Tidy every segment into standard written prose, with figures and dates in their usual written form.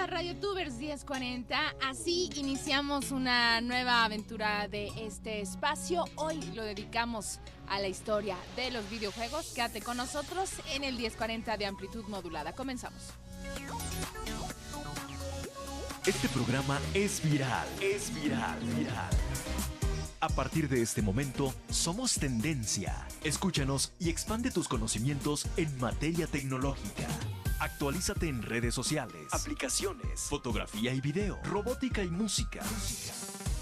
a RadioTubers 1040. Así iniciamos una nueva aventura de este espacio. Hoy lo dedicamos a la historia de los videojuegos. Quédate con nosotros en el 1040 de amplitud modulada. Comenzamos. Este programa es viral. A partir de este momento, somos tendencia. Escúchanos y expande tus conocimientos en materia tecnológica. Actualízate en redes sociales, aplicaciones, fotografía y video, robótica y música.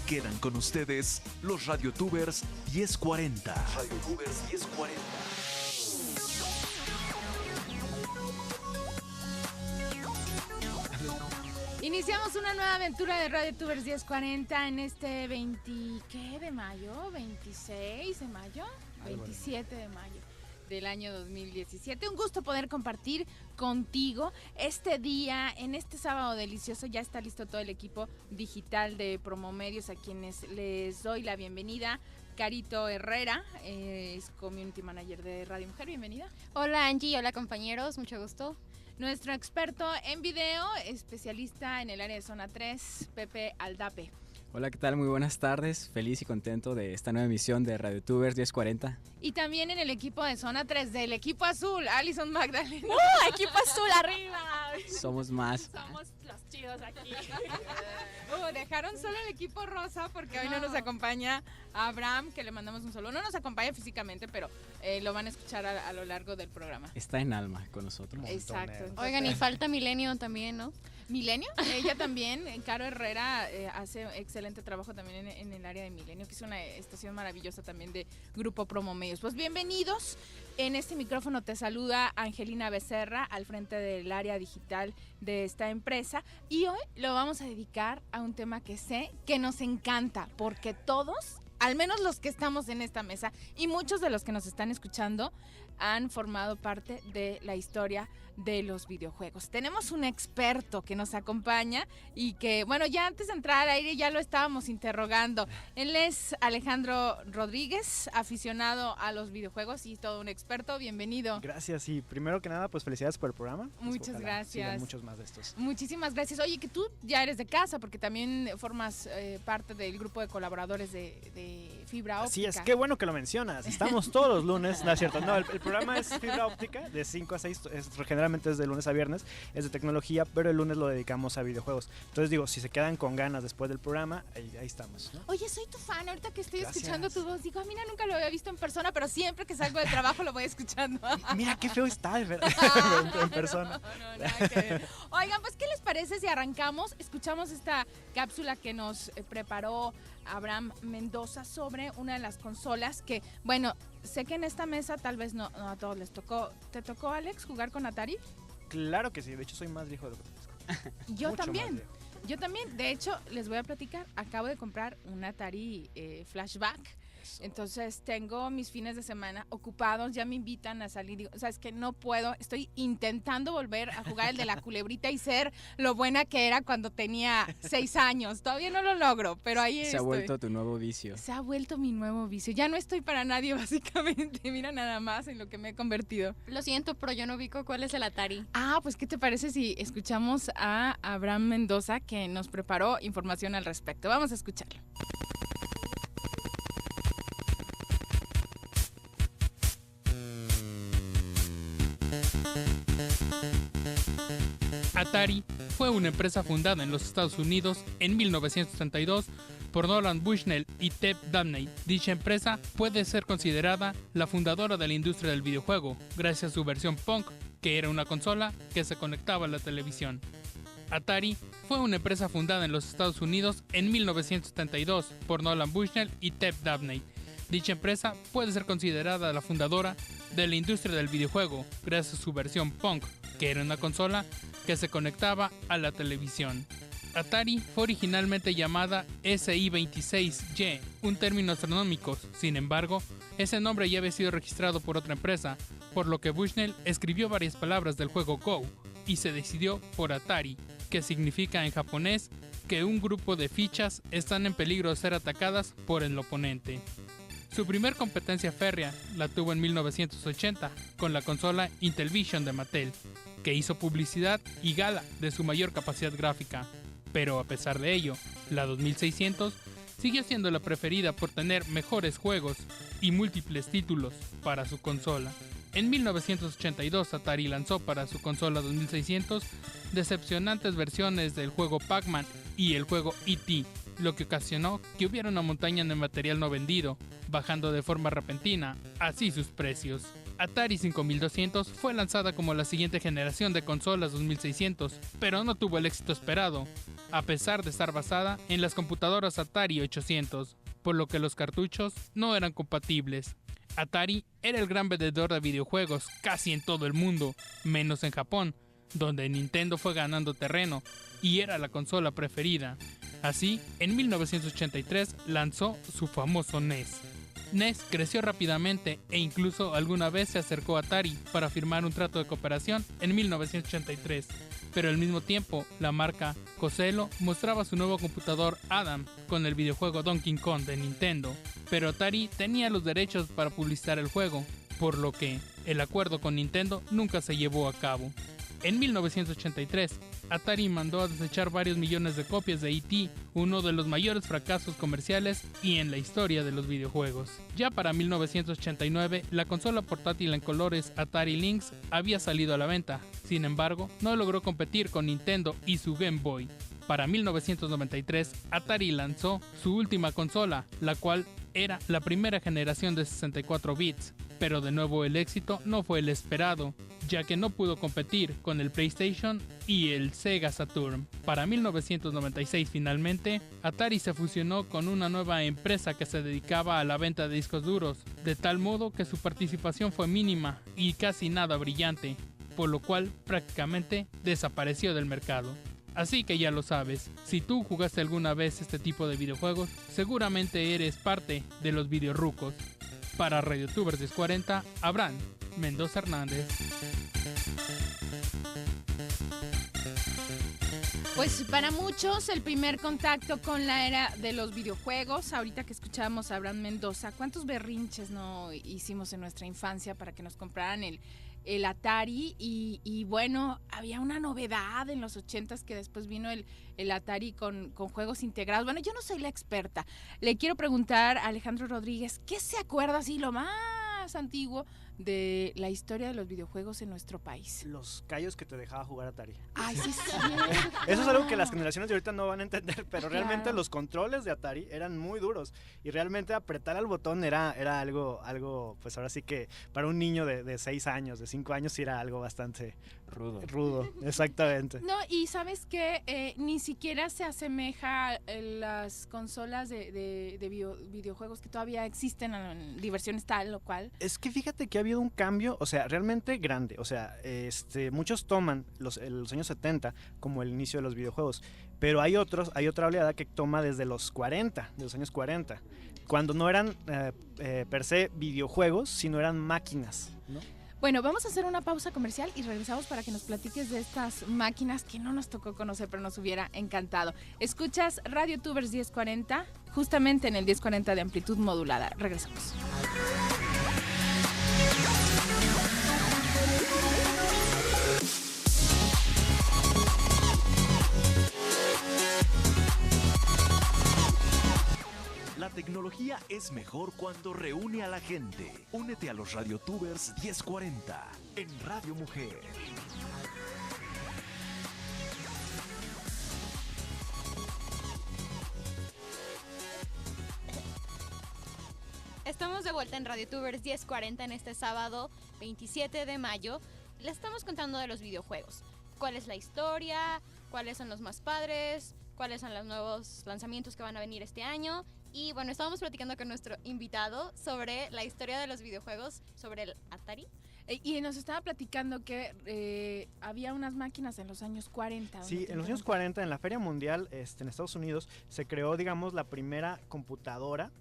Quedan con ustedes los RadioTubers 1040. RadioTubers 1040. Iniciamos una nueva aventura de RadioTubers 1040 en este 20... ¿qué? ¿De mayo? ¿26 de mayo? 27 de mayo del año 2017. Un gusto poder compartir contigo este día, en este sábado delicioso. Ya está listo todo el equipo digital de Promomedios, a quienes les doy la bienvenida. Carito Herrera es Community Manager de Radio Mujer, bienvenida. Hola Angie, hola compañeros, mucho gusto. Nuestro experto en video, especialista en el área de Zona 3, Pepe Aldape. Hola, ¿qué tal? Muy buenas tardes. Feliz y contento de esta nueva emisión de RadioTubers 1040. Y también en el equipo de Zona 3 del equipo azul, Alison Magdalena. ¡Equipo azul arriba! Somos más. Somos los chidos aquí. Dejaron solo el equipo rosa porque hoy no nos acompaña Abraham, que le mandamos un saludo. No nos acompaña físicamente, pero lo van a escuchar a lo largo del programa. Está en alma con nosotros. Exacto. Entonces, oigan, y falta Milenio también, ¿no? Milenio, ella también, Caro Herrera hace excelente trabajo también en el área de Milenio, que es una estación maravillosa también de Grupo Promomedios. Pues bienvenidos, en este micrófono te saluda Angelina Becerra al frente del área digital de esta empresa, y hoy lo vamos a dedicar a un tema que sé que nos encanta, porque todos, al menos los que estamos en esta mesa y muchos de los que nos están escuchando, han formado parte de la historia de los videojuegos. Tenemos un experto que nos acompaña y que, bueno, ya antes de entrar al aire ya lo estábamos interrogando. Él es Alejandro Rodríguez, aficionado a los videojuegos y todo un experto. Bienvenido. Gracias, y primero que nada, pues felicidades por el programa. Muchas gracias. Muchos más de estos. Muchísimas gracias. Oye, que tú ya eres de casa porque también formas parte del grupo de colaboradores de fibra óptica. Así es, qué bueno que lo mencionas. Estamos todos los lunes, no es cierto, no, el programa es fibra óptica de 5 a 6, generalmente es de lunes a viernes, es de tecnología, pero el lunes lo dedicamos a videojuegos. Entonces digo, si se quedan con ganas después del programa, ahí estamos, ¿no? Oye, soy tu fan, ahorita que estoy Gracias. Escuchando tu voz, digo, mira, nunca lo había visto en persona, pero siempre que salgo de trabajo lo voy escuchando. Mira qué feo está, ¿verdad? en persona. No, nada que ver. Oigan, pues, ¿qué les parece si arrancamos? Escuchamos esta cápsula que nos preparó Abraham Mendoza sobre una de las consolas que, bueno, sé que en esta mesa tal vez no a todos les tocó. ¿Te tocó, Alex, jugar con Atari? Claro que sí, de hecho soy más viejo de lo que parezco. Yo Mucho también. más viejo. Yo también, de hecho, les voy a platicar, acabo de comprar un Atari Flashback. Entonces tengo mis fines de semana ocupados, ya me invitan a salir, digo, o sea, es que no puedo, estoy intentando volver a jugar el de la culebrita y ser lo buena que era cuando tenía 6 años. Todavía no lo logro, pero ahí Se ha vuelto tu nuevo vicio. Se ha vuelto mi nuevo vicio. Ya no estoy para nadie, básicamente. Mira nada más en lo que me he convertido. Lo siento, pero yo no ubico cuál es el Atari. Pues ¿qué te parece si escuchamos a Abraham Mendoza, que nos preparó información al respecto? Vamos a escucharlo. Atari fue una empresa fundada en los Estados Unidos en 1932 por Nolan Bushnell y Ted Dabney. Dicha empresa puede ser considerada la fundadora de la industria del videojuego, gracias a su versión punk, que era una consola que se conectaba a la televisión. Atari fue una empresa fundada en los Estados Unidos en 1972 por Nolan Bushnell y Ted Dabney. Dicha empresa puede ser considerada la fundadora de la industria del videojuego, gracias a su versión punk, que era una consola que se conectaba a la televisión. Atari fue originalmente llamada SI-26Y, un término astronómico. Sin embargo, ese nombre ya había sido registrado por otra empresa, por lo que Bushnell escribió varias palabras del juego Go y se decidió por Atari, que significa en japonés que un grupo de fichas están en peligro de ser atacadas por el oponente. Su primer competencia férrea la tuvo en 1980 con la consola Intellivision de Mattel. que hizo publicidad y gala de su mayor capacidad gráfica. Pero a pesar de ello, la 2600 siguió siendo la preferida por tener mejores juegos y múltiples títulos para su consola. En 1982 Atari lanzó para su consola 2600 decepcionantes versiones del juego Pac-Man y el juego E.T., lo que ocasionó que hubiera una montaña de material no vendido, bajando de forma repentina así sus precios. Atari 5200 fue lanzada como la siguiente generación de consolas 2600, pero no tuvo el éxito esperado, a pesar de estar basada en las computadoras Atari 800, por lo que los cartuchos no eran compatibles. Atari era el gran vendedor de videojuegos casi en todo el mundo, menos en Japón, donde Nintendo fue ganando terreno y era la consola preferida. Así, en 1983 lanzó su famoso NES. NES creció rápidamente e incluso alguna vez se acercó a Atari para firmar un trato de cooperación en 1983. Pero al mismo tiempo, la marca Cosello mostraba su nuevo computador Adam con el videojuego Donkey Kong de Nintendo, pero Atari tenía los derechos para publicitar el juego, por lo que el acuerdo con Nintendo nunca se llevó a cabo. En 1983, Atari mandó a desechar varios millones de copias de E.T., uno de los mayores fracasos comerciales y en la historia de los videojuegos. Ya para 1989, la consola portátil en colores Atari Lynx había salido a la venta, sin embargo, no logró competir con Nintendo y su Game Boy. Para 1993, Atari lanzó su última consola, la cual era la primera generación de 64 bits, pero de nuevo el éxito no fue el esperado, ya que no pudo competir con el PlayStation y el Sega Saturn. Para 1996 finalmente, Atari se fusionó con una nueva empresa que se dedicaba a la venta de discos duros, de tal modo que su participación fue mínima y casi nada brillante, por lo cual prácticamente desapareció del mercado. Así que ya lo sabes, si tú jugaste alguna vez este tipo de videojuegos, seguramente eres parte de los videorrucos. Para RadioTubers 1040, Abraham Mendoza Hernández. Pues para muchos el primer contacto con la era de los videojuegos, ahorita que escuchábamos a Abraham Mendoza, ¿cuántos berrinches no hicimos en nuestra infancia para que nos compraran el Atari? Y bueno, había una novedad en los 80s que después vino el Atari con juegos integrados. Bueno, yo no soy la experta. Le quiero preguntar a Alejandro Rodríguez, ¿qué se acuerda así lo más antiguo de la historia de los videojuegos en nuestro país? Los callos que te dejaba jugar Atari. Ay, sí, sí. Eso es algo que las generaciones de ahorita no van a entender, pero realmente Claro. los controles de Atari eran muy duros y realmente apretar al botón era algo, pues ahora sí que para un niño de 6 años, de 5 años, sí era algo bastante rudo, exactamente. No, y sabes que ni siquiera se asemeja a las consolas de videojuegos que todavía existen en diversiones tal o cual. Es que fíjate que ha habido un cambio, o sea, realmente grande. O sea, muchos toman los años 70 como el inicio de los videojuegos, pero hay otra oleada que toma desde los 40, de los años 40, cuando no eran per se videojuegos, sino eran máquinas, ¿no? Bueno, vamos a hacer una pausa comercial y regresamos para que nos platiques de estas máquinas que no nos tocó conocer, pero nos hubiera encantado. Escuchas RadioTubers 1040, justamente en el 1040 de amplitud modulada. Regresamos. La tecnología es mejor cuando reúne a la gente. Únete a los RadioTubers 1040 en Radio Mujer. Estamos de vuelta en RadioTubers 1040 en este sábado 27 de mayo. Les estamos contando de los videojuegos. ¿Cuál es la historia? ¿Cuáles son los más padres? ¿Cuáles son los nuevos lanzamientos que van a venir este año? Y bueno, estábamos platicando con nuestro invitado sobre la historia de los videojuegos, sobre el Atari. Y nos estaba platicando que había unas máquinas en los años 40. Sí, en los años 40, en la Feria Mundial en Estados Unidos, se creó, digamos, la primera computadora,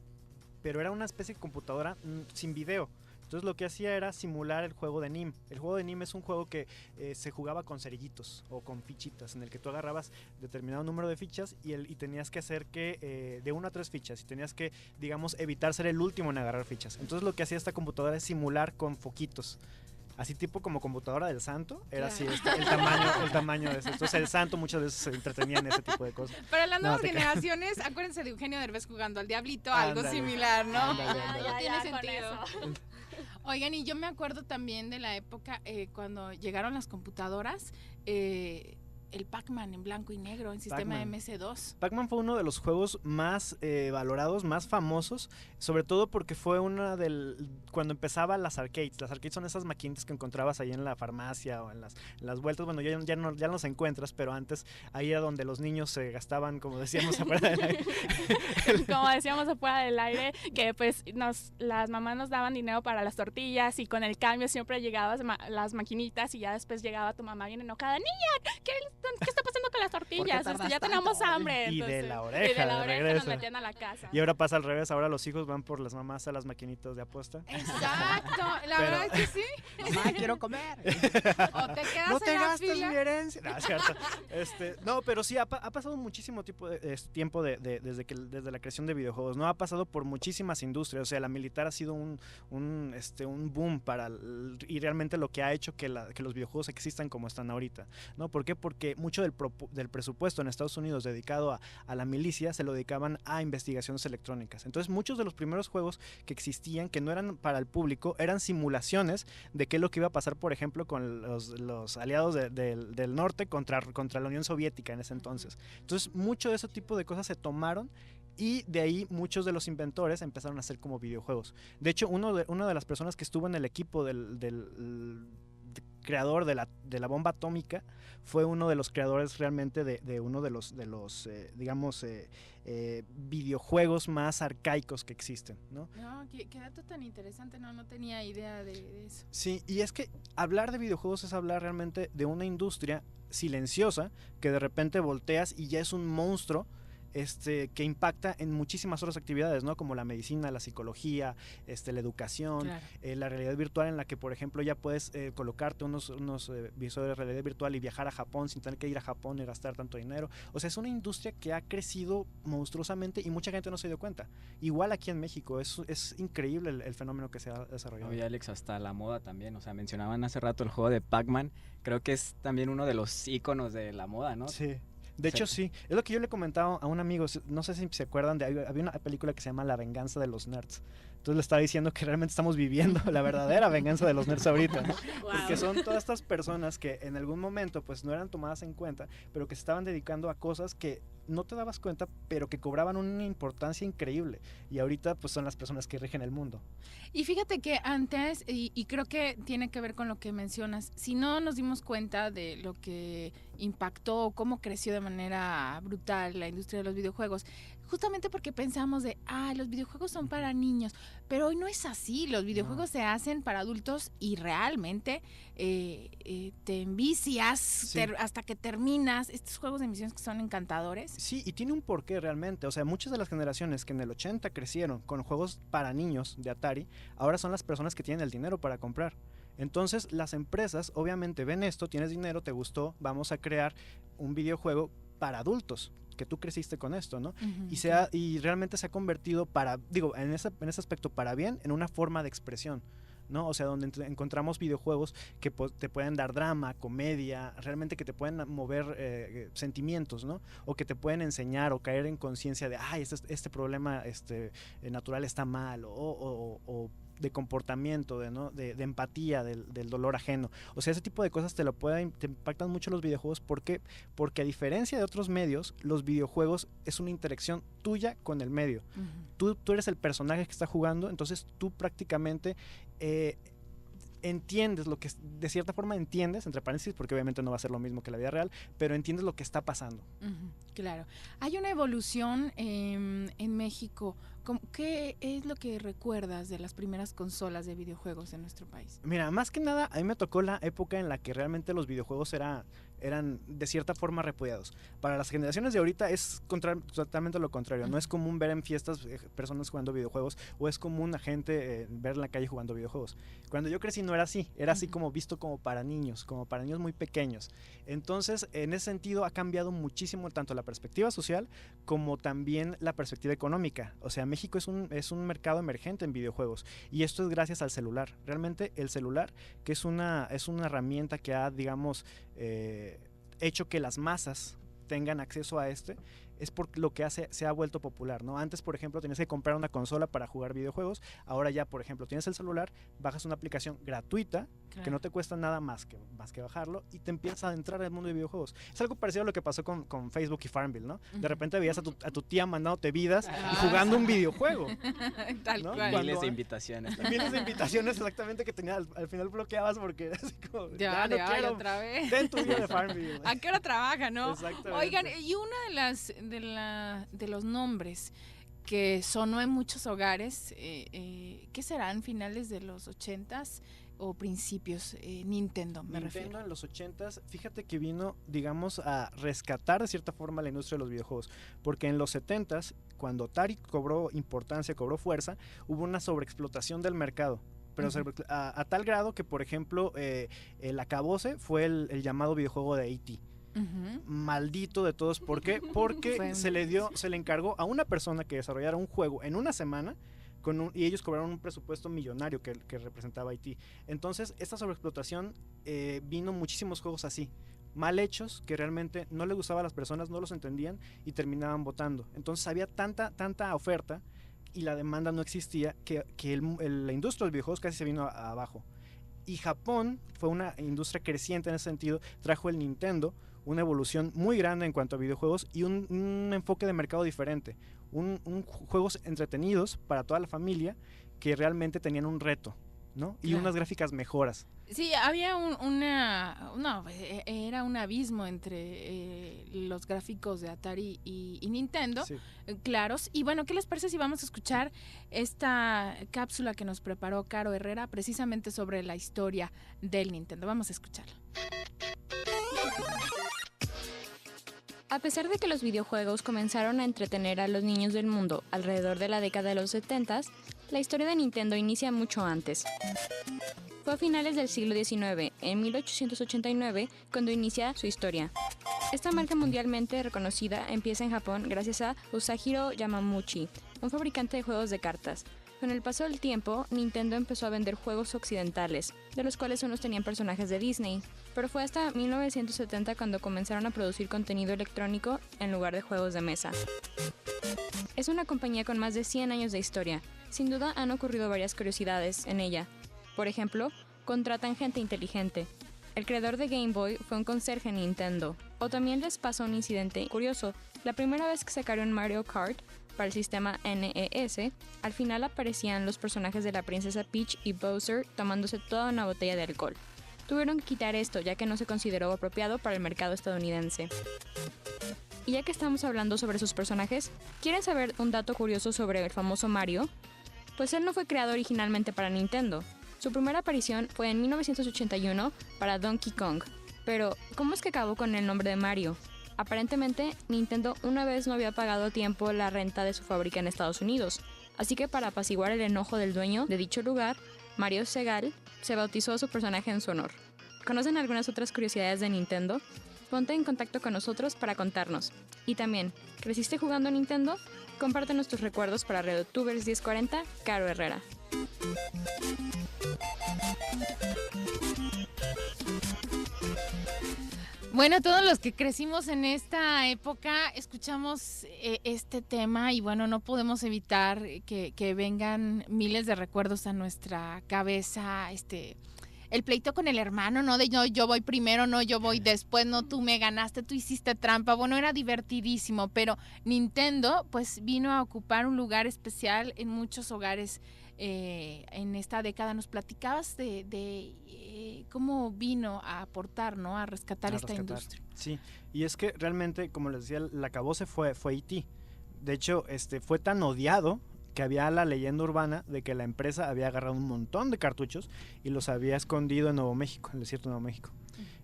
pero era una especie de computadora sin video. Entonces lo que hacía era simular el juego de NIM. El juego de NIM es un juego que se jugaba con cerillitos o con fichitas, en el que tú agarrabas determinado número de fichas y tenías que hacer que de 1 a 3 fichas, y tenías que, digamos, evitar ser el último en agarrar fichas. Entonces lo que hacía esta computadora es simular con foquitos. así tipo como computadora del santo, era así Claro. el tamaño de eso. Entonces el santo muchas veces se entretenía en ese tipo de cosas. Para las No, nuevas te creas. generaciones, acuérdense de Eugenio Derbez jugando al Diablito, algo Ándale. similar, ¿no? Ándale, Ah, ándale. ya, Tiene con sentido. eso. Oigan, y yo me acuerdo también de la época cuando llegaron las computadoras, el Pac-Man en blanco y negro, en sistema Pac-Man. MS2. Pac-Man fue uno de los juegos más valorados, más famosos, sobre todo porque fue cuando empezaba las arcades. Las arcades son esas maquinitas que encontrabas ahí en la farmacia o en las vueltas. Bueno, ya no los encuentras, pero antes ahí era donde los niños se gastaban, como decíamos, afuera del aire. Como decíamos afuera del aire, que pues las mamás nos daban dinero para las tortillas y con el cambio siempre llegabas las maquinitas y ya después llegaba tu mamá bien enojada, niña, ¿qué está pasando con las tortillas? tardas Ya tanto? tenemos hambre. Y de Entonces, la y oreja, de la de oreja regreso. nos metían a la casa. Y ahora pasa al revés, ahora los hijos van por las mamás a las maquinitas de apuesta. Exacto, la Pero- verdad es que sí. Mamá, quiero comer. O te quedas No te en la gastes mi fila. herencia. No, es cierto. No, pero sí, ha pasado muchísimo tiempo desde la creación de videojuegos. No ha pasado por muchísimas industrias. O sea, la militar ha sido un boom y realmente lo que ha hecho que los videojuegos existan como están ahorita, ¿no? ¿Por qué? Porque mucho del presupuesto en Estados Unidos dedicado a la milicia se lo dedicaban a investigaciones electrónicas. Entonces, muchos de los primeros juegos que existían, que no eran para el público, eran simulaciones de qué es lo que iba a pasar, por ejemplo, con los aliados del norte contra la Unión Soviética en ese entonces. Entonces, mucho de ese tipo de cosas se tomaron y de ahí muchos de los inventores empezaron a hacer como videojuegos. De hecho, una de las personas que estuvo en el equipo del creador de la bomba atómica fue uno de los creadores realmente de uno de los digamos videojuegos más arcaicos que existen, ¿no? No, qué dato tan interesante, no tenía idea de eso. Sí, y es que hablar de videojuegos es hablar realmente de una industria silenciosa que de repente volteas y ya es un monstruo que impacta en muchísimas otras actividades, ¿no? Como la medicina, la psicología, la educación, Claro. la realidad virtual en la que, por ejemplo, ya puedes colocarte unos visores de realidad virtual y viajar a Japón sin tener que ir a Japón y gastar tanto dinero. O sea, es una industria que ha crecido monstruosamente y mucha gente no se dio cuenta. Igual aquí en México, es increíble el fenómeno que se ha desarrollado. Oye, Alex, hasta la moda también. O sea, mencionaban hace rato el juego de Pac-Man. Creo que es también uno de los íconos de la moda, ¿no? Sí. De hecho, sí. Es lo que yo le comentaba a un amigo. No sé si se acuerdan había una película que se llama La venganza de los nerds. Entonces le estaba diciendo que realmente estamos viviendo la verdadera venganza de los nerds ahorita, ¿no? Porque son todas estas personas que en algún momento pues no eran tomadas en cuenta, pero que se estaban dedicando a cosas que no te dabas cuenta, pero que cobraban una importancia increíble. Y ahorita pues son las personas que rigen el mundo. Y fíjate que antes, y creo que tiene que ver con lo que mencionas, si no nos dimos cuenta de lo que impactó o cómo creció de manera brutal la industria de los videojuegos, justamente porque pensamos los videojuegos son para niños, pero hoy no es así, los videojuegos se hacen para adultos y realmente te envicias Sí. hasta que terminas estos juegos de misiones que son encantadores. Sí, y tiene un porqué realmente. O sea, muchas de las generaciones que en el 80 crecieron con juegos para niños de Atari, ahora son las personas que tienen el dinero para comprar. Entonces, las empresas obviamente ven esto, tienes dinero, te gustó, vamos a crear un videojuego para adultos, que tú creciste con esto, ¿no? Y realmente se ha convertido en ese aspecto para bien, en una forma de expresión, ¿no? O sea, donde encontramos videojuegos que te pueden dar drama, comedia, realmente que te pueden mover sentimientos, ¿no? O que te pueden enseñar o caer en conciencia de, este problema natural está mal, o de comportamiento, de empatía, del dolor ajeno. O sea, ese tipo de cosas te impactan mucho los videojuegos. ¿Por qué? Porque a diferencia de otros medios, los videojuegos es una interacción tuya con el medio. Tú eres el personaje que está jugando, entonces tú prácticamente entiendes lo que, de cierta forma entiendes, entre paréntesis, porque obviamente no va a ser lo mismo que la vida real, pero entiendes lo que está pasando. Claro. Hay una evolución en México. ¿Qué es lo que recuerdas de las primeras consolas de videojuegos en nuestro país? Mira, más que nada, a mí me tocó la época en la que realmente los videojuegos eran de cierta forma repudiados. Para las generaciones de ahorita es totalmente lo contrario. No es común ver en fiestas personas jugando videojuegos, o es común a gente ver en la calle jugando videojuegos. Cuando yo crecí no era así, era así como visto como para niños muy pequeños. Entonces, en ese sentido ha cambiado muchísimo tanto la perspectiva social como también la perspectiva económica. O sea, México es un mercado emergente en videojuegos, y esto es gracias al celular. Realmente el celular, que es una herramienta que ha, digamos, hecho que las masas tengan acceso a es por lo que se ha vuelto popular, ¿no? Antes, por ejemplo, tenías que comprar una consola para jugar videojuegos. Ahora ya, por ejemplo, tienes el celular, bajas una aplicación gratuita, Claro. que no te cuesta nada más que bajarlo, y te empiezas a adentrar al mundo de videojuegos. Es algo parecido a lo que pasó con Facebook y Farmville, ¿no? Ujú. De repente veías a tu tía mandándote vidas Ah, y jugando un videojuego. Tal ¿no? cual. Cuando- Miles de invitaciones. Miles de invitaciones exactamente que tenía, al final bloqueabas porque era así como, Ya, no ay, quiero, otra vez. ten tu vida de Farmville. ¿A qué hora trabaja, no? Exactamente. Oigan, y una de los nombres que sonó en muchos hogares, ¿qué serán? ¿Finales de los 80s o principios? Nintendo, me Nintendo refiero. en los 80s, fíjate que vino, digamos, a rescatar de cierta forma la industria de los videojuegos, porque en los 70s, cuando Atari cobró importancia, cobró fuerza, hubo una sobreexplotación del mercado. Pero Ujú. a tal grado que, por ejemplo, el acabose fue el llamado videojuego de E.T. Ujú. Maldito de todos. ¿Por qué? Porque Fue se le encargó a una persona que desarrollara un juego en una semana y ellos cobraron un presupuesto millonario que representaba Haití. Entonces, esta sobreexplotación vino muchísimos juegos así, mal hechos, que realmente no le gustaba a las personas, no los entendían y terminaban votando. Entonces había tanta oferta y la demanda no existía que la industria de los videojuegos casi se vino abajo. Y Japón fue una industria creciente en ese sentido, trajo el Nintendo, una evolución muy grande en cuanto a videojuegos y un enfoque de mercado diferente, juegos entretenidos para toda la familia que realmente tenían un reto, ¿no? Y Claro. unas gráficas mejoras. Sí, había era un abismo entre los gráficos de Atari y Nintendo, Sí. claros. Y bueno, ¿qué les parece si vamos a escuchar esta cápsula que nos preparó Caro Herrera precisamente sobre la historia del Nintendo? Vamos a escucharla. A pesar de que los videojuegos comenzaron a entretener a los niños del mundo alrededor de la década de los 70s, la historia de Nintendo inicia mucho antes. Fue a finales del siglo XIX, en 1889, cuando inicia su historia. Esta marca mundialmente reconocida empieza en Japón gracias a Usahiro Yamamuchi, un fabricante de juegos de cartas. Con el paso del tiempo, Nintendo empezó a vender juegos occidentales, de los cuales unos tenían personajes de Disney, pero fue hasta 1970 cuando comenzaron a producir contenido electrónico en lugar de juegos de mesa. Es una compañía con más de 100 años de historia. Sin duda han ocurrido varias curiosidades en ella. Por ejemplo, contratan gente inteligente. El creador de Game Boy fue un conserje en Nintendo. O también les pasó un incidente curioso. La primera vez que sacaron Mario Kart para el sistema NES, al final aparecían los personajes de la princesa Peach y Bowser tomándose toda una botella de alcohol. Tuvieron que quitar esto ya que no se consideró apropiado para el mercado estadounidense. Y ya que estamos hablando sobre sus personajes, ¿quieren saber un dato curioso sobre el famoso Mario? Pues él no fue creado originalmente para Nintendo. Su primera aparición fue en 1981 para Donkey Kong. Pero, ¿cómo es que acabó con el nombre de Mario? Aparentemente, Nintendo una vez no había pagado a tiempo la renta de su fábrica en Estados Unidos. Así que para apaciguar el enojo del dueño de dicho lugar, Mario Segal se bautizó a su personaje en su honor. ¿Conocen algunas otras curiosidades de Nintendo? Ponte en contacto con nosotros para contarnos. Y también, ¿creciste jugando a Nintendo? Compártenos tus recuerdos para RedoTubers 1040, Caro Herrera. Bueno, todos los que crecimos en esta época escuchamos este tema y bueno, no podemos evitar que vengan miles de recuerdos a nuestra cabeza, el pleito con el hermano, ¿no? De no, yo voy primero, no, yo voy después, no, tú me ganaste, tú hiciste trampa. Bueno, era divertidísimo, pero Nintendo pues vino a ocupar un lugar especial en muchos hogares en esta década. Nos platicabas de cómo vino a aportar, ¿no? A rescatar esta industria. Sí, y es que realmente, como les decía, el acabose fue E.T. De hecho, fue tan odiado que había la leyenda urbana de que la empresa había agarrado un montón de cartuchos y los había escondido en Nuevo México, en el desierto de Nuevo México.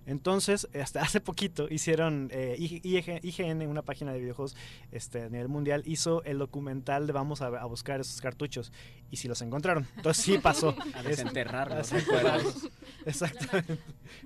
Entonces, hasta hace poquito hicieron IGN, una página de videojuegos a nivel mundial, hizo el documental de vamos a buscar esos cartuchos y si los encontraron. Entonces sí pasó. A desenterrarlos. Exactamente.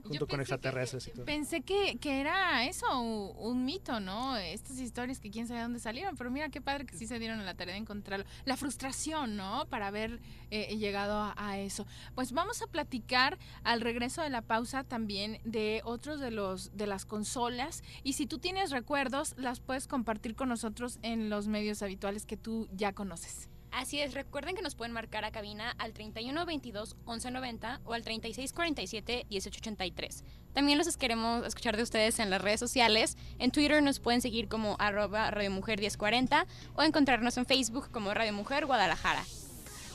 Yo Junto con pensé extraterrestres y todo. Pensé que era eso, un mito, ¿no? Estas historias que quién sabe dónde salieron, pero mira qué padre que sí se dieron a la tarea de encontrarlo. La frustración, ¿no? Para haber llegado a eso. Pues vamos a platicar al regreso de la pausa también de otros de las consolas, y si tú tienes recuerdos, las puedes compartir con nosotros en los medios habituales que tú ya conoces. Así es, recuerden que nos pueden marcar a cabina al 3122-1190 o al 3647-1883. También los queremos escuchar de ustedes en las redes sociales. En Twitter nos pueden seguir como @radiomujer1040 o encontrarnos en Facebook como Radio Mujer Guadalajara.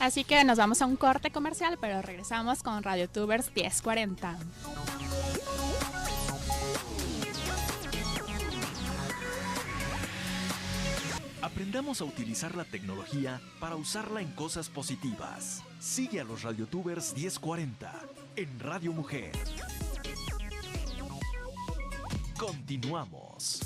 Así que nos vamos a un corte comercial, pero regresamos con RadioTubers 1040. Aprendamos a utilizar la tecnología para usarla en cosas positivas. Sigue a los RadioTubers 1040 en Radio Mujer. Continuamos.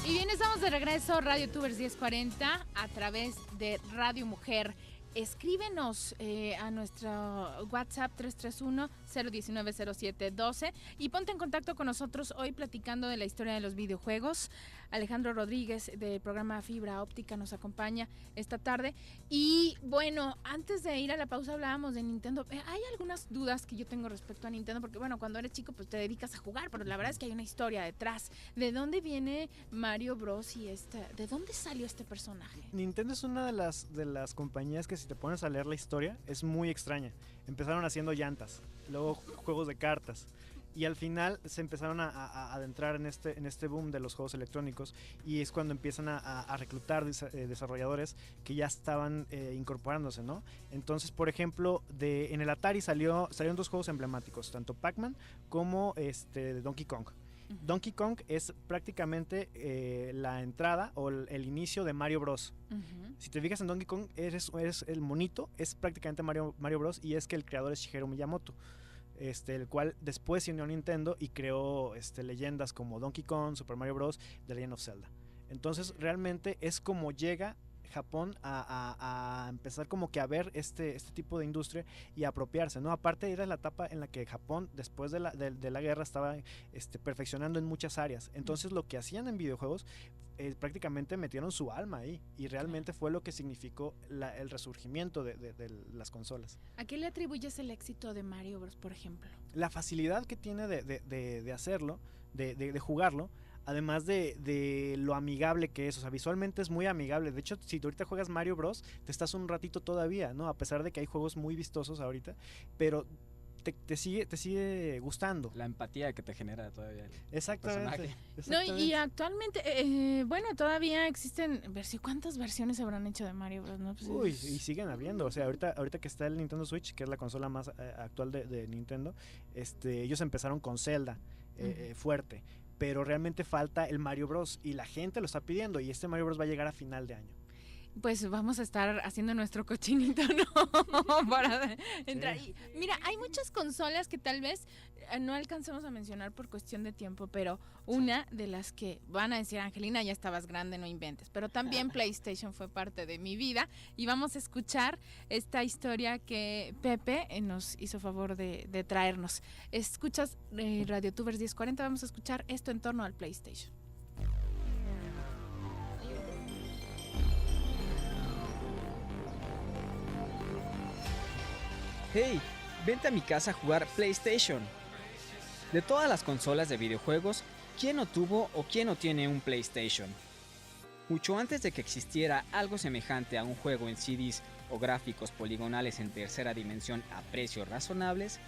Y bien, estamos de regreso, RadioTubers 1040, a través de Radio Mujer. Escríbenos a nuestro WhatsApp 331-019-0712 y ponte en contacto con nosotros hoy platicando de la historia de los videojuegos. Alejandro Rodríguez del programa Fibra Óptica nos acompaña esta tarde. Y bueno, antes de ir a la pausa hablábamos de Nintendo. Hay algunas dudas que yo tengo respecto a Nintendo, porque bueno, cuando eres chico pues te dedicas a jugar, pero la verdad es que hay una historia detrás. ¿De dónde viene Mario Bros? Y ¿de dónde salió este personaje? Nintendo es una de las compañías que si te pones a leer la historia es muy extraña. Empezaron haciendo llantas, luego juegos de cartas, y al final se empezaron a adentrar en este boom de los juegos electrónicos, y es cuando empiezan a reclutar desarrolladores que ya estaban incorporándose, ¿no? Entonces, por ejemplo, en el Atari salieron dos juegos emblemáticos, tanto Pac-Man como Donkey Kong. Donkey Kong es prácticamente la entrada o el inicio de Mario Bros. Si te fijas en Donkey Kong, eres el monito, es prácticamente Mario Bros. Y es que el creador es Shigeru Miyamoto, el cual después se unió a Nintendo y creó leyendas como Donkey Kong, Super Mario Bros., The Legend of Zelda. Entonces realmente es como llega Japón a empezar como que a ver este tipo de industria y a apropiarse, ¿no? Aparte era la etapa en la que Japón después de la guerra estaba perfeccionando en muchas áreas. Entonces lo que hacían en videojuegos prácticamente metieron su alma ahí, y realmente fue lo que significó el resurgimiento de las consolas. ¿A qué le atribuyes el éxito de Mario Bros, por ejemplo? La facilidad que tiene de hacerlo, de jugarlo, además de lo amigable que es. O sea, visualmente es muy amigable. De hecho, si tú ahorita juegas Mario Bros, te estás un ratito todavía, ¿no? A pesar de que hay juegos muy vistosos ahorita, pero te sigue gustando. La empatía que te genera todavía el Exactamente. No, y actualmente, bueno, todavía existen ¿cuántas versiones se habrán hecho de Mario Bros? ¿No? Pues Uy, y siguen habiendo. O sea, ahorita que está el Nintendo Switch, que es la consola más actual de Nintendo, ellos empezaron con Zelda fuerte, pero realmente falta el Mario Bros. Y la gente lo está pidiendo, y este Mario Bros. Va a llegar a final de año. Pues vamos a estar haciendo nuestro cochinito, ¿no? Para entrar. Sí. Y mira, hay muchas consolas que tal vez no alcanzamos a mencionar por cuestión de tiempo, pero una de las que van a decir, Angelina, ya estabas grande, no inventes. Pero también PlayStation fue parte de mi vida, y vamos a escuchar esta historia que Pepe nos hizo favor de traernos. Escuchas RadioTubers 1040, vamos a escuchar esto en torno al PlayStation. Hey, vente a mi casa a jugar PlayStation. De todas las consolas de videojuegos, ¿quién no tuvo o quién no tiene un PlayStation? Mucho antes de que existiera algo semejante a un juego en CDs o gráficos poligonales en tercera dimensión a precios razonables,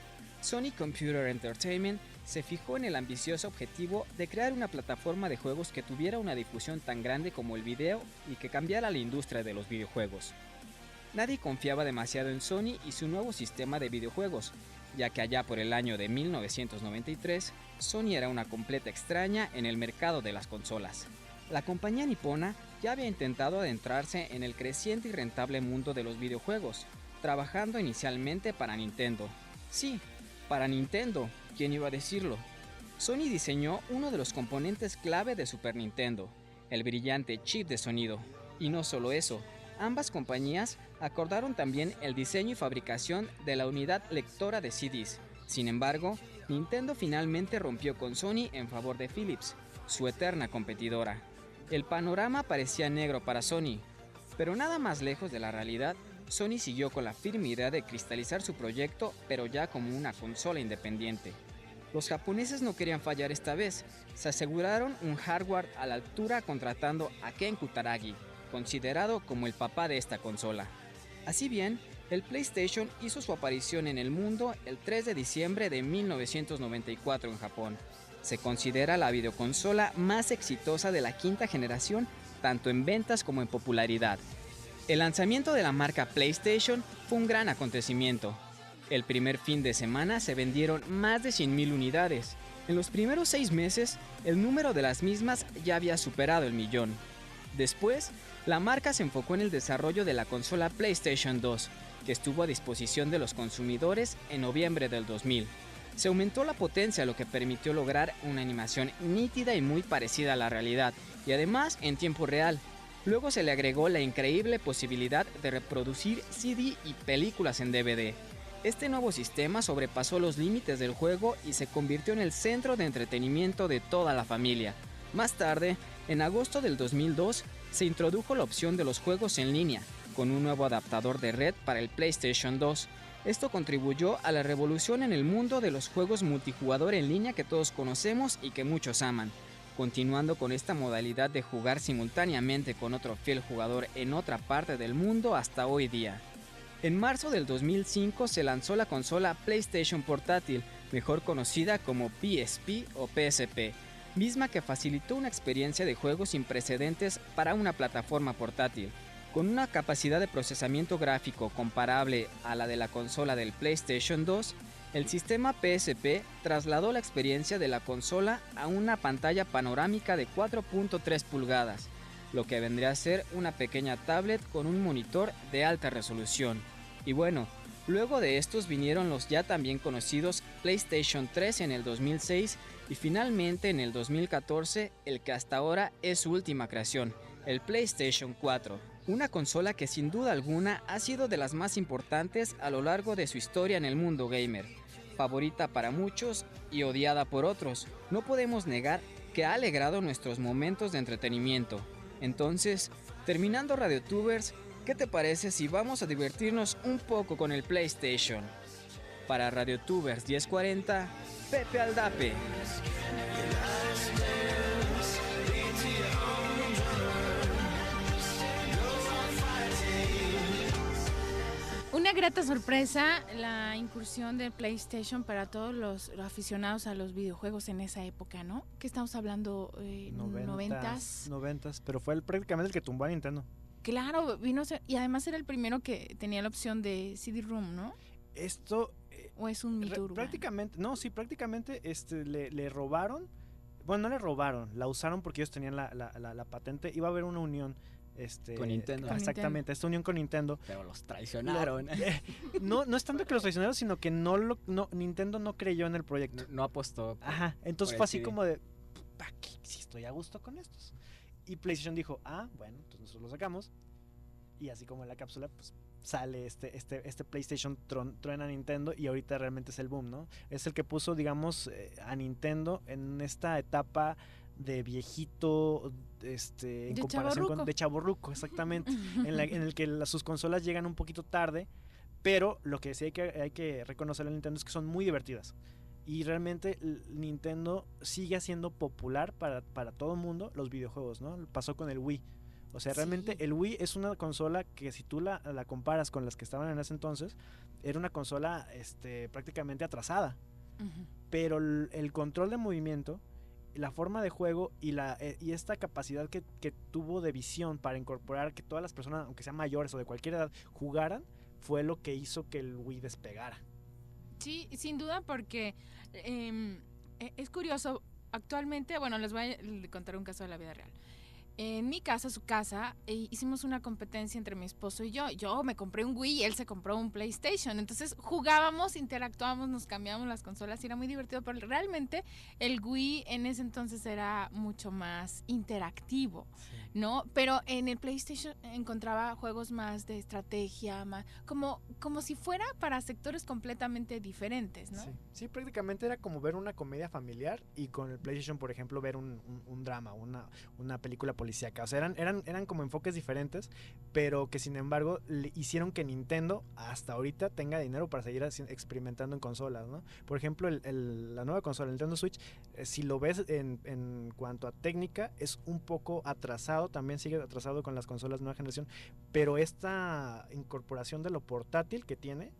Sony Computer Entertainment se fijó en el ambicioso objetivo de crear una plataforma de juegos que tuviera una difusión tan grande como el video y que cambiara la industria de los videojuegos. Nadie confiaba demasiado en Sony y su nuevo sistema de videojuegos, ya que allá por el año de 1993, Sony era una completa extraña en el mercado de las consolas. La compañía nipona ya había intentado adentrarse en el creciente y rentable mundo de los videojuegos, trabajando inicialmente para Nintendo. Sí, para Nintendo, ¿quién iba a decirlo? Sony diseñó uno de los componentes clave de Super Nintendo, el brillante chip de sonido. Y no solo eso, ambas compañías acordaron también el diseño y fabricación de la unidad lectora de CDs. Sin embargo, Nintendo finalmente rompió con Sony en favor de Philips, su eterna competidora. El panorama parecía negro para Sony, pero nada más lejos de la realidad. Sony siguió con la firme idea de cristalizar su proyecto, pero ya como una consola independiente. Los japoneses no querían fallar esta vez, se aseguraron un hardware a la altura contratando a Ken Kutaragi, considerado como el papá de esta consola. Así bien, el PlayStation hizo su aparición en el mundo el 3 de diciembre de 1994 en Japón. Se considera la videoconsola más exitosa de la quinta generación, tanto en ventas como en popularidad. El lanzamiento de la marca PlayStation fue un gran acontecimiento. El primer fin de semana se vendieron más de 100,000 unidades. En los primeros 6 meses, el número de las mismas ya había superado el millón. Después, la marca se enfocó en el desarrollo de la consola PlayStation 2, que estuvo a disposición de los consumidores en noviembre del 2000. Se aumentó la potencia, lo que permitió lograr una animación nítida y muy parecida a la realidad, y además en tiempo real. Luego se le agregó la increíble posibilidad de reproducir CD y películas en DVD. Este nuevo sistema sobrepasó los límites del juego y se convirtió en el centro de entretenimiento de toda la familia. Más tarde, en agosto del 2002, se introdujo la opción de los juegos en línea, con un nuevo adaptador de red para el PlayStation 2. Esto contribuyó a la revolución en el mundo de los juegos multijugador en línea que todos conocemos y que muchos aman, continuando con esta modalidad de jugar simultáneamente con otro fiel jugador en otra parte del mundo hasta hoy día. En marzo del 2005 se lanzó la consola PlayStation Portátil, mejor conocida como PSP o PSP, misma que facilitó una experiencia de juego sin precedentes para una plataforma portátil. Con una capacidad de procesamiento gráfico comparable a la de la consola del PlayStation 2, el sistema PSP trasladó la experiencia de la consola a una pantalla panorámica de 4.3 pulgadas, lo que vendría a ser una pequeña tablet con un monitor de alta resolución. Y bueno, luego de estos vinieron los ya también conocidos PlayStation 3 en el 2006 y finalmente en el 2014 el que hasta ahora es su última creación, el PlayStation 4. Una consola que sin duda alguna ha sido de las más importantes a lo largo de su historia en el mundo gamer. Favorita para muchos y odiada por otros, no podemos negar que ha alegrado nuestros momentos de entretenimiento. Entonces, terminando RadioTubers, ¿qué te parece si vamos a divertirnos un poco con el PlayStation? Para RadioTubers 1040, Pepe Aldape. Una grata sorpresa la incursión del PlayStation para todos los aficionados a los videojuegos en esa época, ¿no? ¿Qué estamos hablando? ¿90s? 90s, pero fue prácticamente el que tumbó a Nintendo. Claro, y además era el primero que tenía la opción de CD-ROM, ¿no? Esto... ¿O es un mito urbano? Prácticamente le robaron. Bueno, no le robaron, la usaron porque ellos tenían la patente. Iba a haber una unión con Nintendo. Exactamente, esta unión con Nintendo. Pero los traicionaron. No es tanto que los traicionaron, sino que Nintendo no creyó en el proyecto. No apostó. Ajá, entonces fue así como de, ¿para qué? Si estoy a gusto con estos. Y PlayStation dijo, bueno, entonces nosotros lo sacamos. Y así como en la cápsula, pues sale este PlayStation truena a Nintendo y ahorita realmente es el boom, ¿no? Es el que puso, digamos, a Nintendo en esta etapa de viejito, en comparación con de chavorruco, exactamente, en el que sus consolas llegan un poquito tarde, pero lo que sí hay que reconocer a Nintendo es que son muy divertidas. Y realmente Nintendo sigue siendo popular para todo el mundo los videojuegos, ¿no? Pasó con el Wii. O sea, realmente el Wii es una consola que si tú la comparas con las que estaban en ese entonces, era una consola prácticamente atrasada. Uh-huh. Pero el control de movimiento, la forma de juego y esta capacidad que tuvo de visión para incorporar que todas las personas, aunque sean mayores o de cualquier edad, jugaran, fue lo que hizo que el Wii despegara. Sí, sin duda, porque es curioso. Actualmente, bueno, les voy a contar un caso de la vida real. en mi casa, su casa, hicimos una competencia entre mi esposo y yo. Yo me compré un Wii y él se compró un PlayStation. Entonces jugábamos, interactuábamos, nos cambiábamos las consolas y era muy divertido. Pero realmente el Wii en ese entonces era mucho más interactivo, ¿no? Pero en el PlayStation encontraba juegos más de estrategia, más, como si fuera para sectores completamente diferentes, ¿no? Sí, prácticamente era como ver una comedia familiar y con el PlayStation, por ejemplo, ver un drama, una película policíaca. O sea, eran como enfoques diferentes, pero que sin embargo le hicieron que Nintendo hasta ahorita tenga dinero para seguir experimentando en consolas, ¿no? Por ejemplo, la nueva consola, el Nintendo Switch, si lo ves en cuanto a técnica, es un poco atrasado, también sigue atrasado con las consolas nueva generación, pero esta incorporación de lo portátil que tiene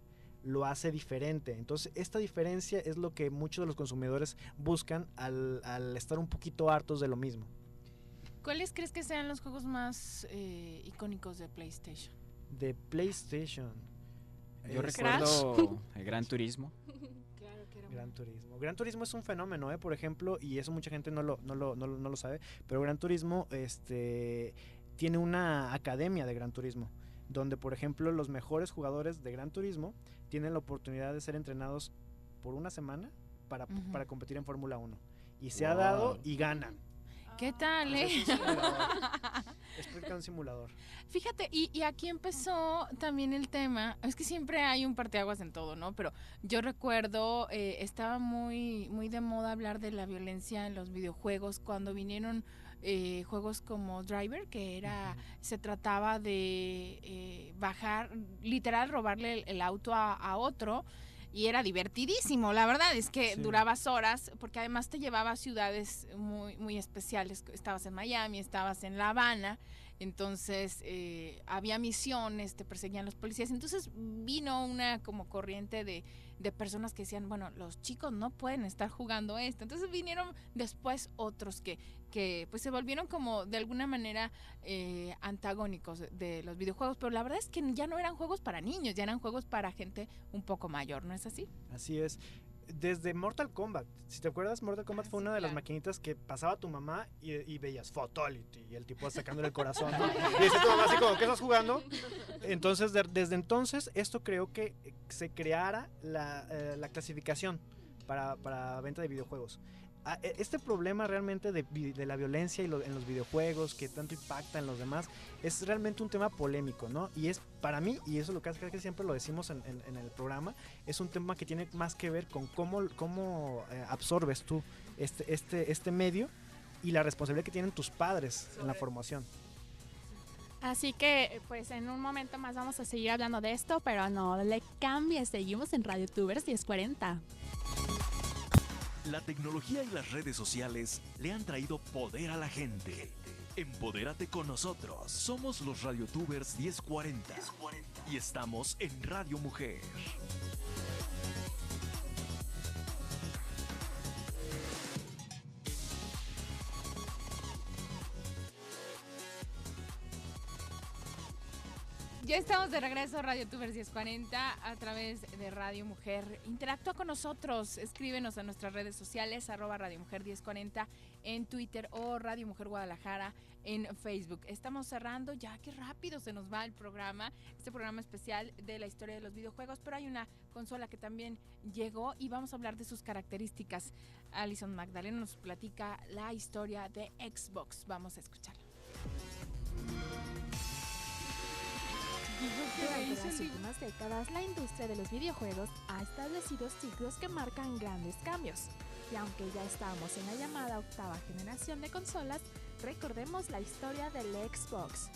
lo hace diferente. Entonces esta diferencia es lo que muchos de los consumidores buscan al estar un poquito hartos de lo mismo. ¿Cuáles crees que sean los juegos más icónicos de PlayStation? De PlayStation. Yo recuerdo el Gran Turismo. Claro que era Gran Turismo es un fenómeno, por ejemplo, y eso mucha gente no lo sabe, pero Gran Turismo tiene una academia de Gran Turismo, donde por ejemplo los mejores jugadores de Gran Turismo tienen la oportunidad de ser entrenados por una semana para competir en Fórmula 1. Y se ha dado y ganan. ¿Qué tal, Es prácticamente un simulador. Fíjate, y aquí empezó también el tema, es que siempre hay un parteaguas en todo, ¿no? Pero yo recuerdo, estaba muy, muy de moda hablar de la violencia en los videojuegos cuando vinieron juegos como Driver, que se trataba de bajar, literal robarle el auto a otro. Y era divertidísimo, la verdad es que durabas horas, porque además te llevaba a ciudades muy, muy especiales. Estabas en Miami, estabas en La Habana, entonces había misiones, te perseguían los policías. Entonces vino una como corriente de personas que decían, bueno, los chicos no pueden estar jugando esto. Entonces vinieron después otros que pues se volvieron como de alguna manera antagónicos de los videojuegos, pero la verdad es que ya no eran juegos para niños, ya eran juegos para gente un poco mayor, ¿no es así? Así es. Desde Mortal Kombat, si te acuerdas, Mortal Kombat fue una de las maquinitas que pasaba tu mamá y veías Fatality y el tipo sacándole el corazón, ¿no? Y dice tu mamá así como, ¿qué estás jugando? Entonces, desde entonces, esto creó que se creara la clasificación para venta de videojuegos. Este problema realmente de la violencia en los videojuegos que tanto impacta en los demás es realmente un tema polémico, ¿no? Y es para mí, y eso es lo que siempre lo decimos en el programa, es un tema que tiene más que ver con cómo absorbes tú este medio y la responsabilidad que tienen tus padres en la formación. Así que, pues en un momento más vamos a seguir hablando de esto, pero no le cambies, seguimos en Radio Tubers 1040. La tecnología y las redes sociales le han traído poder a la gente. Empodérate con nosotros. Somos los RadioTubers 1040 y estamos en Radio Mujer. Ya estamos de regreso, Radio Tubers 1040, a través de Radio Mujer. Interactúa con nosotros, escríbenos a nuestras redes sociales, @Radio Mujer 1040 en Twitter o Radio Mujer Guadalajara en Facebook. Estamos cerrando, ya qué rápido se nos va el programa, este programa especial de la historia de los videojuegos, pero hay una consola que también llegó y vamos a hablar de sus características. Alison Magdalena nos platica la historia de Xbox, vamos a escucharla. Durante las últimas décadas, la industria de los videojuegos ha establecido ciclos que marcan grandes cambios. Y aunque ya estamos en la llamada octava generación de consolas, recordemos la historia del Xbox.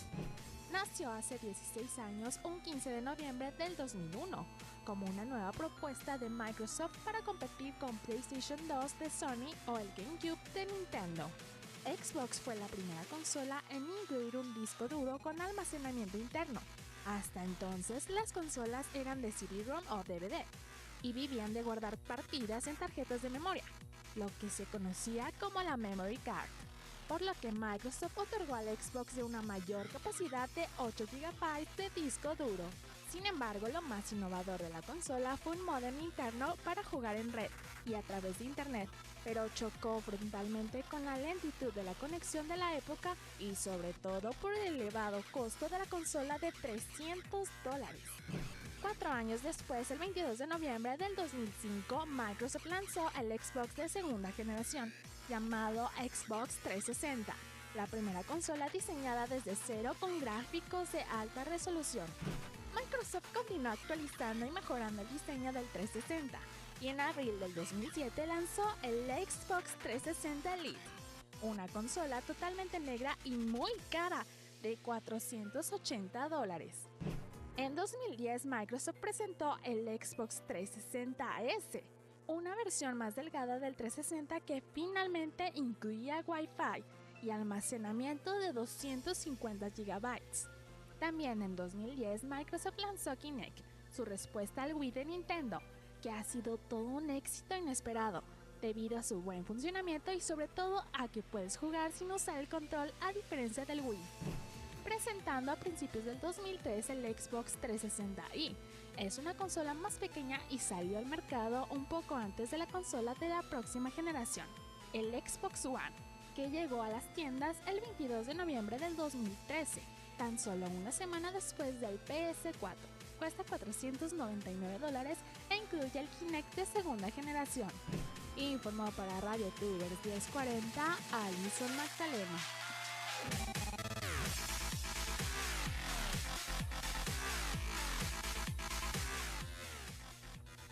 Nació hace 16 años, un 15 de noviembre del 2001, como una nueva propuesta de Microsoft para competir con PlayStation 2 de Sony o el GameCube de Nintendo. Xbox fue la primera consola en incluir un disco duro con almacenamiento interno. Hasta entonces, las consolas eran de CD-ROM o DVD y vivían de guardar partidas en tarjetas de memoria, lo que se conocía como la Memory Card, por lo que Microsoft otorgó al Xbox de una mayor capacidad de 8 GB de disco duro. Sin embargo, lo más innovador de la consola fue un módem interno para jugar en red y a través de internet, pero chocó frontalmente con la lentitud de la conexión de la época y sobre todo por el elevado costo de la consola de $300. 4 años después, el 22 de noviembre del 2005, Microsoft lanzó el Xbox de segunda generación, llamado Xbox 360, la primera consola diseñada desde cero con gráficos de alta resolución. Microsoft continuó actualizando y mejorando el diseño del 360, y en abril del 2007 lanzó el Xbox 360 Elite, una consola totalmente negra y muy cara, de $480. En 2010, Microsoft presentó el Xbox 360S, una versión más delgada del 360 que finalmente incluía Wi-Fi y almacenamiento de 250 GB. También en 2010, Microsoft lanzó Kinect, su respuesta al Wii de Nintendo, que ha sido todo un éxito inesperado, debido a su buen funcionamiento y sobre todo a que puedes jugar sin usar el control a diferencia del Wii. Presentando a principios del 2003 el Xbox 360i. Es una consola más pequeña y salió al mercado un poco antes de la consola de la próxima generación, el Xbox One, que llegó a las tiendas el 22 de noviembre del 2013, tan solo una semana después del PS4. Cuesta $499 e incluye el Kinect de segunda generación. Informó para Radio Tubers 1040, Alison Magdalena.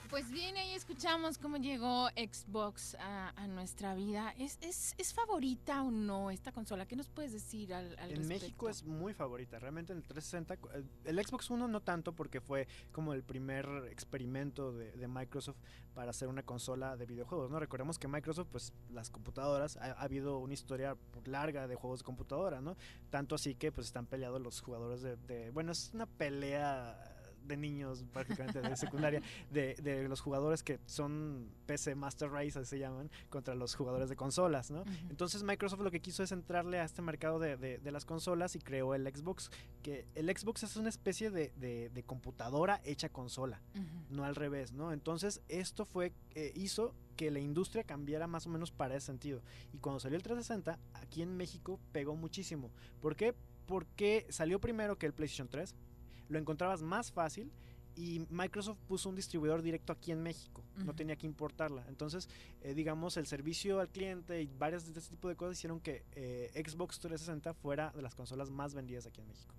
Pues bien, ahí escuchamos cómo llegó Xbox a nuestra vida. ¿Es favorita o no esta consola? ¿Qué nos puedes decir al respecto? En México es muy favorita, realmente en el 360, el Xbox One no tanto porque fue como el primer experimento de Microsoft para hacer una consola de videojuegos, ¿no? Recordemos que Microsoft, pues las computadoras, ha habido una historia larga de juegos de computadora, ¿no? Tanto así que pues están peleados los jugadores bueno, es una pelea de niños prácticamente de secundaria de los jugadores que son PC Master Race, así se llaman, contra los jugadores de consolas, ¿no? Entonces Microsoft lo que quiso es entrarle a este mercado de las consolas y creó el Xbox, que el Xbox es una especie de computadora hecha consola, no al revés, ¿no? Entonces esto hizo que la industria cambiara más o menos para ese sentido, y cuando salió el 360 aquí en México pegó muchísimo. ¿Por qué? Porque salió primero que el PlayStation 3, lo encontrabas más fácil y Microsoft puso un distribuidor directo aquí en México, no tenía que importarla. Entonces, digamos, el servicio al cliente y varias de este tipo de cosas hicieron que Xbox 360 fuera de las consolas más vendidas aquí en México.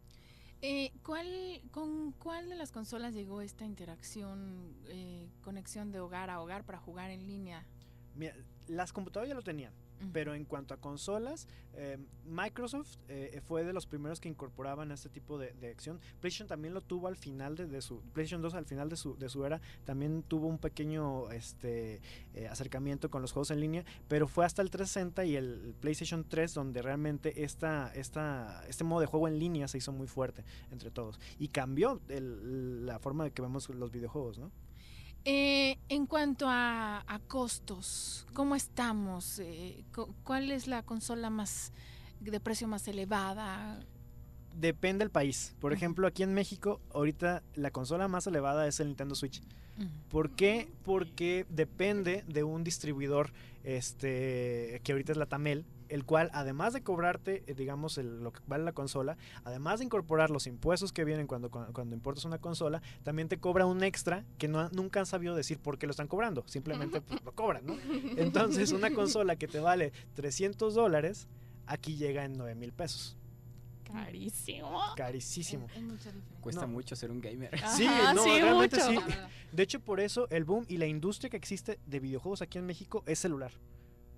¿Con cuál de las consolas llegó esta interacción, conexión de hogar a hogar para jugar en línea? Mira, las computadoras ya lo tenían. Pero en cuanto a consolas, Microsoft fue de los primeros que incorporaban este tipo de acción. PlayStation también lo tuvo al final de su PlayStation 2, al final de su era, también tuvo un pequeño acercamiento con los juegos en línea, pero fue hasta el 360 y el PlayStation 3 donde realmente este modo de juego en línea se hizo muy fuerte entre todos y cambió la forma de que vemos los videojuegos, ¿no? En cuanto a costos, ¿cómo estamos? ¿Cuál es la consola de precio más elevada? Depende del país. Por ejemplo, aquí en México, ahorita la consola más elevada es el Nintendo Switch. ¿Por qué? Porque depende de un distribuidor que ahorita es la Tamel, el cual además de cobrarte, digamos, lo que vale la consola, además de incorporar los impuestos que vienen cuando importas una consola, también te cobra un extra que nunca han sabido decir por qué lo están cobrando, simplemente pues, lo cobran, ¿no? Entonces una consola que te vale $300, aquí llega en 9,000 pesos. Carísimo. Carísimo. Cuesta mucho ser un gamer. Sí, Ajá, no, sí, realmente mucho. sí. De hecho, por eso el boom y la industria que existe de videojuegos aquí en México es celular.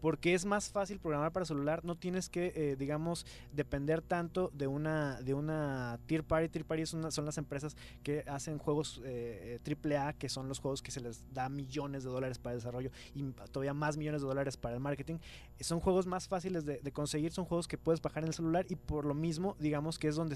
Porque es más fácil programar para celular, no tienes que, digamos, depender tanto de una tier party. Tier party son las empresas que hacen juegos AAA, que son los juegos que se les da millones de dólares para el desarrollo y todavía más millones de dólares para el marketing. Son juegos más fáciles de conseguir, son juegos que puedes bajar en el celular y por lo mismo, digamos que es donde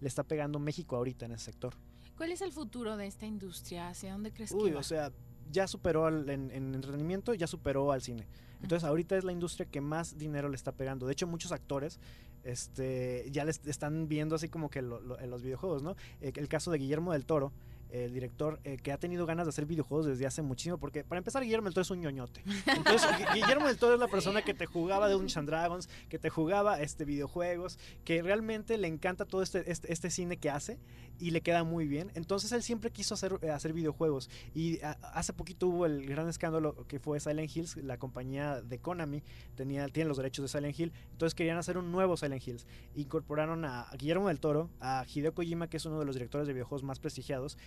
le está pegando México ahorita en ese sector. ¿Cuál es el futuro de esta industria? ¿Hacia dónde crees Uy, que va? o sea, ya superó en entretenimiento, ya superó al cine. Entonces ahorita es la industria que más dinero le está pegando. De hecho, muchos actores ya les están viendo así como que en los videojuegos, ¿no? El caso de Guillermo del Toro, el director, que ha tenido ganas de hacer videojuegos desde hace muchísimo, porque para empezar Guillermo del Toro es un ñoñote. Entonces Guillermo del Toro es la persona que te jugaba de Dungeons and Dragons, que te jugaba videojuegos, que realmente le encanta todo este cine que hace y le queda muy bien. Entonces él siempre quiso hacer videojuegos, y hace poquito hubo el gran escándalo que fue Silent Hills. La compañía de Konami tiene los derechos de Silent Hill, entonces querían hacer un nuevo Silent Hills. Incorporaron a Guillermo del Toro, a Hideo Kojima, que es uno de los directores de videojuegos más prestigiados,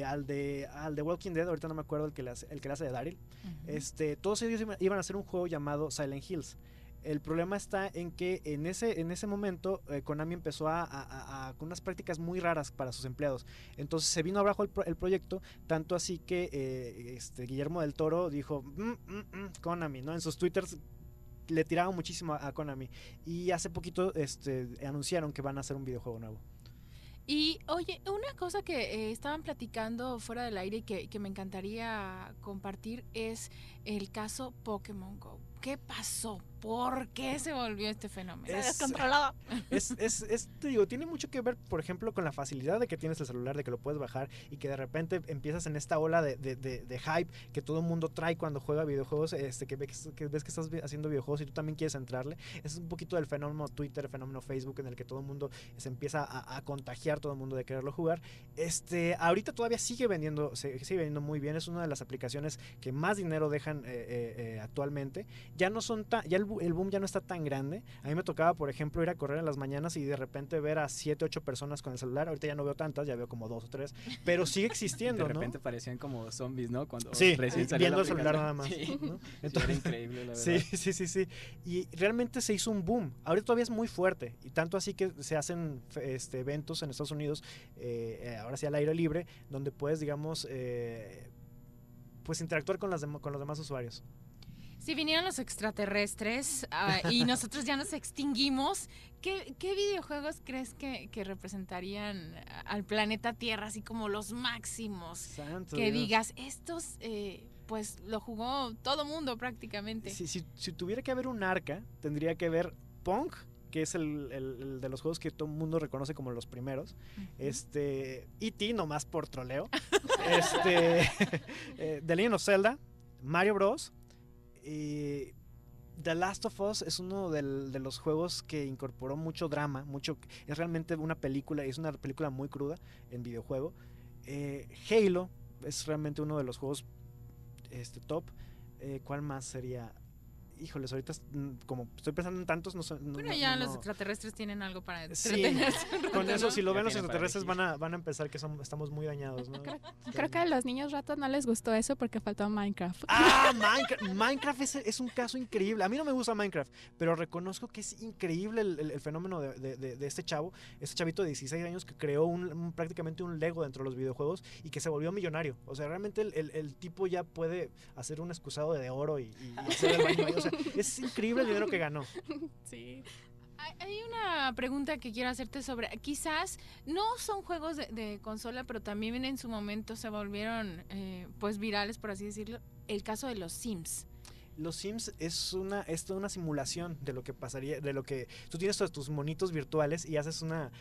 al de Walking Dead, ahorita no me acuerdo el que le hace de Daryl. Todos ellos iban a hacer un juego llamado Silent Hills. El problema está en que en ese momento Konami empezó con unas prácticas muy raras para sus empleados. Entonces se vino abajo el proyecto, tanto así que Guillermo del Toro dijo Konami, ¿no? En sus twitters le tiraban muchísimo a Konami, y hace poquito anunciaron que van a hacer un videojuego nuevo. Y oye, una cosa que estaban platicando fuera del aire y que me encantaría compartir es el caso Pokémon Go. ¿Qué pasó? ¿Por qué se volvió este fenómeno? Se descontroló. Te digo, tiene mucho que ver, por ejemplo, con la facilidad de que tienes el celular, de que lo puedes bajar, y que de repente empiezas en esta ola de hype que todo el mundo trae cuando juega videojuegos, que ves que estás haciendo videojuegos y tú también quieres entrarle. Es un poquito del fenómeno Twitter, el fenómeno Facebook, en el que todo el mundo se empieza a contagiar, todo el mundo de quererlo jugar. Ahorita todavía sigue vendiendo muy bien. Es una de las aplicaciones que más dinero dejan actualmente. Ya no son el boom ya no está tan grande. A mí me tocaba, por ejemplo, ir a correr en las mañanas y de repente ver a 7, 8 personas con el celular. Ahorita ya no veo tantas, ya veo como 2 o 3, pero sigue existiendo, de repente ¿no? parecían como zombies, ¿no? Cuando sí, recién salió viendo la el celular aplicación. nada más, Sí. ¿no? Entonces, era increíble, la verdad. Sí. Y realmente se hizo un boom. Ahorita todavía es muy fuerte, y tanto así que se hacen eventos en Estados Unidos, ahora sí al aire libre, donde puedes, digamos, pues interactuar con los demás usuarios. Si vinieran los extraterrestres y nosotros ya nos extinguimos, ¿qué videojuegos crees que representarían al planeta Tierra, así como los máximos? Santo que Dios. digas, estos pues lo jugó todo mundo prácticamente. Si tuviera que haber un arca, tendría que haber Pong, que es el de los juegos que todo el mundo reconoce como los primeros. E.T. nomás por troleo. The Legend of Zelda, Mario Bros. Y The Last of Us es uno de los juegos que incorporó mucho drama, es realmente una película, y es una película muy cruda en videojuego. Halo es realmente uno de los juegos top. ¿Cuál más sería? Híjoles, ahorita como estoy pensando en tantos, no sé. Bueno, ya los extraterrestres tienen algo para Sí, entretenerse. con eso, si lo Ya ven los tienen para extraterrestres van a empezar que estamos muy dañados, ¿no? Creo que a los niños ratos no les gustó eso porque faltó Minecraft. Minecraft es un caso increíble. A mí no me gusta Minecraft, pero reconozco que es increíble el fenómeno de este chavito de 16 años que creó prácticamente un Lego dentro de los videojuegos y que se volvió millonario. O sea, realmente el tipo ya puede hacer un excusado de oro y hacer el baño ahí. O sea, es increíble el dinero que ganó. Sí. Hay una pregunta que quiero hacerte sobre, quizás no son juegos de consola, pero también en su momento se volvieron pues virales, por así decirlo, el caso de los Sims. Los Sims es toda una simulación de lo que pasaría, de lo que tú tienes todos tus monitos virtuales y haces una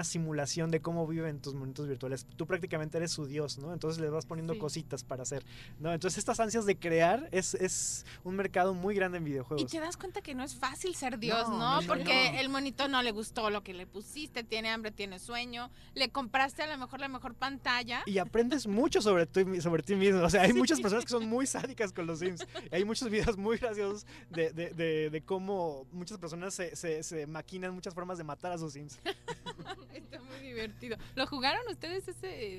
simulación de cómo viven tus monitos virtuales. Tú prácticamente eres su dios, ¿no? Entonces les vas poniendo cositas para hacer, ¿no? Entonces estas ansias de crear es un mercado muy grande en videojuegos. Y te das cuenta que no es fácil ser dios, ¿no? Porque el monito no le gustó lo que le pusiste, tiene hambre, tiene sueño, le compraste a lo mejor la mejor pantalla. Y aprendes mucho sobre ti mismo. O sea, hay muchas personas que son muy sádicas con los Sims. Hay muchos videos muy graciosos de cómo muchas personas se maquinan muchas formas de matar a sus Sims. Está muy divertido. ¿Lo jugaron ustedes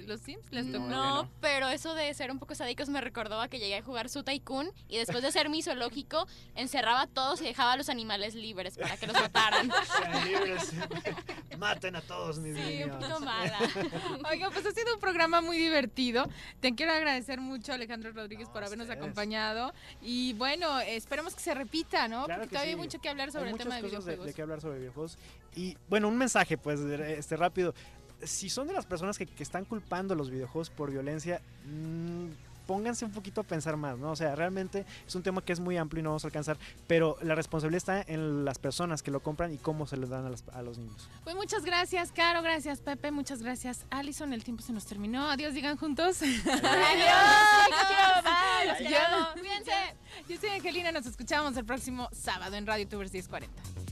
los Sims? ¿Les tocó? No, pero eso de ser un poco sádicos me recordó a que llegué a jugar Su Tycoon y después de hacer mi zoológico encerraba a todos y dejaba a los animales libres para que los mataran. Sean libres. Maten a todos mis Sí, niños. un poquito mala. Oiga, pues ha sido un programa muy divertido. Te quiero agradecer mucho, Alejandro Rodríguez, por habernos ustedes. acompañado. Y bueno, esperemos que se repita, ¿no? Claro Porque que todavía hay sí. mucho que hablar sobre Hay el tema de muchas cosas videojuegos. de qué hablar sobre videojuegos. Y bueno, un mensaje, pues, rápido. Si son de las personas que están culpando a los videojuegos por violencia, pónganse un poquito a pensar más, ¿no? O sea, realmente es un tema que es muy amplio y no vamos a alcanzar, pero la responsabilidad está en las personas que lo compran y cómo se lo dan a los niños. Pues muchas gracias, Caro, gracias, Pepe, muchas gracias, Alison. El tiempo se nos terminó. Adiós, digan juntos. Los queremos. Cuídense. Yo soy Angelina, nos escuchamos el próximo sábado en Radio Tubers 1040.